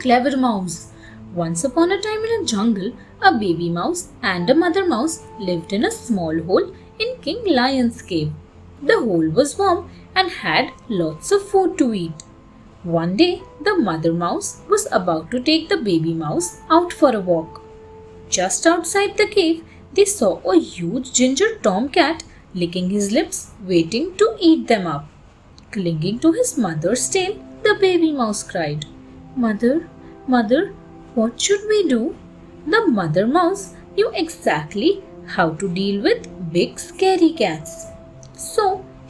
clever mouse. Once upon a time in a jungle, a baby mouse and a mother mouse lived in a small hole in King Lion's cave. The hole was warm and had lots of food to eat. One day, the mother mouse was about to take the baby mouse out for a walk. Just outside the cave, they saw a huge ginger tomcat licking his lips, waiting to eat them up. Clinging to his mother's tail, the baby mouse cried, "Mother, mother, what should we do?" The mother mouse knew exactly how to deal with big scary cats. So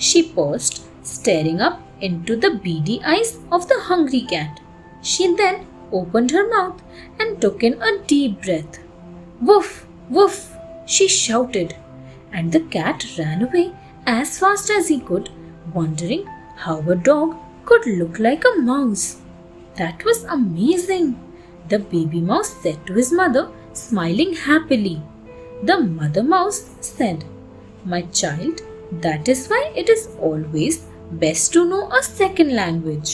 she paused, staring up into the beady eyes of the hungry cat. She then opened her mouth and took in a deep breath. "Woof, woof," she shouted, and the cat ran away as fast as he could, wondering how a dog could look like a mouse. "That was amazing," the baby mouse said to his mother, smiling happily. The mother mouse said, "My child, that is why it is always best to know a second language."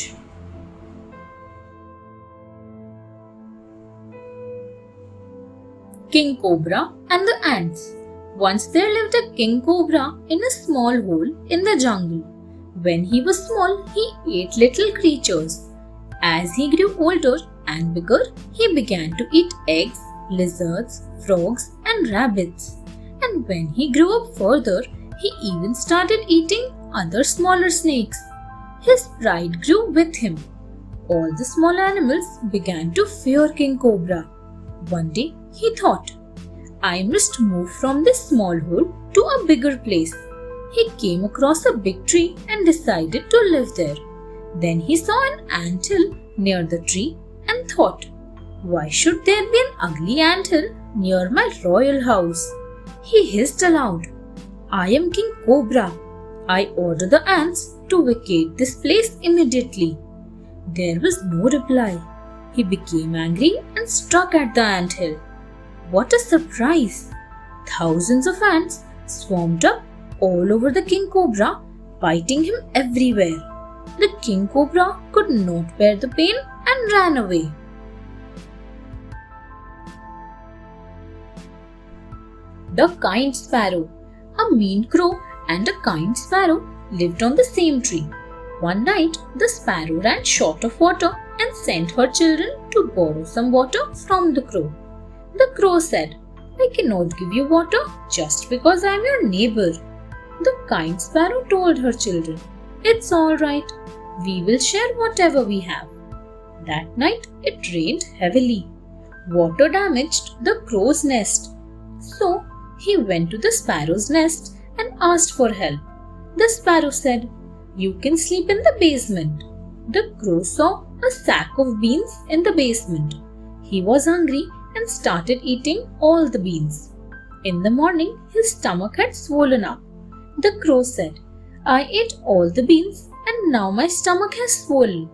King Cobra and the Ants. Once there lived a king cobra in a small hole in the jungle. When he was small, he ate little creatures. As he grew older and bigger, he began to eat eggs, lizards, frogs, and rabbits. And when he grew up further, he even started eating other smaller snakes. His pride grew with him. All the small animals began to fear King Cobra. One day, he thought, "I must move from this small hole to a bigger place." He came across a big tree and decided to live there. Then he saw an anthill near the tree and thought, "Why should there be an ugly anthill near my royal house?" He hissed aloud, "I am King Cobra. I order the ants to vacate this place immediately." There was no reply. He became angry and struck at the anthill. What a surprise! Thousands of ants swarmed up all over the King Cobra, biting him everywhere. The King Cobra could not bear the pain and ran away. The Kind Sparrow. A mean crow and a kind sparrow lived on the same tree. One night, the sparrow ran short of water and sent her children to borrow some water from the crow. The crow said, "I cannot give you water just because I am your neighbor." The kind sparrow told her children, "It's all right. We will share whatever we have." That night, it rained heavily. Water damaged the crow's nest. So, he went to the sparrow's nest and asked for help. The sparrow said, "You can sleep in the basement." The crow saw a sack of beans in the basement. He was hungry and started eating all the beans. In the morning, his stomach had swollen up. The crow said, "I ate all the beans and now my stomach has swollen."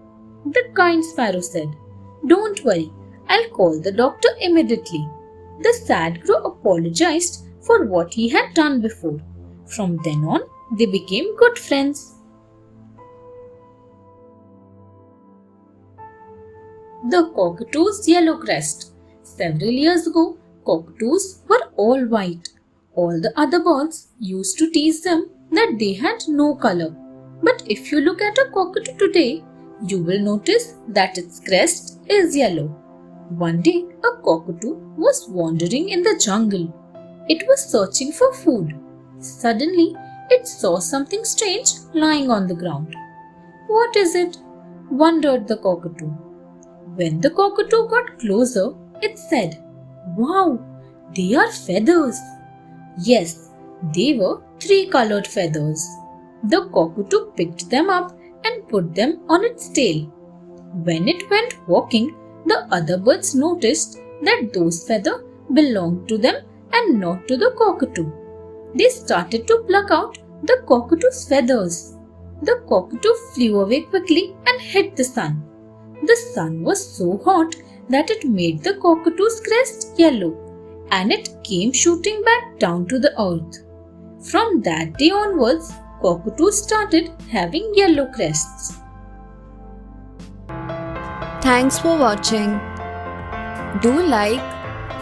The kind sparrow said, "Don't worry, I'll call the doctor immediately." The sad crow apologized for what he had done before. From then on, they became good friends. The cockatoo's yellow crest. Several years ago, cockatoos were all white. All the other birds used to tease them that they had no color. But if you look at a cockatoo today, you will notice that its crest is yellow. One day, a cockatoo was wandering in the jungle. It was searching for food. Suddenly, it saw something strange lying on the ground. "What is it?" wondered the cockatoo. When the cockatoo got closer, it said, "Wow, they are feathers." Yes, they were 3-colored feathers. The cockatoo picked them up and put them on its tail. When it went walking, the other birds noticed that those feathers belonged to them and not to the cockatoo. They started to pluck out the cockatoo's feathers. The cockatoo flew away quickly and hit the sun. The sun was so hot that it made the cockatoo's crest yellow, and it came shooting back down to the earth. From that day onwards, cockatoos started having yellow crests. Thanks for watching. Do like,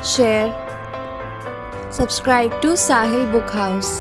share, subscribe to Sahil Book House.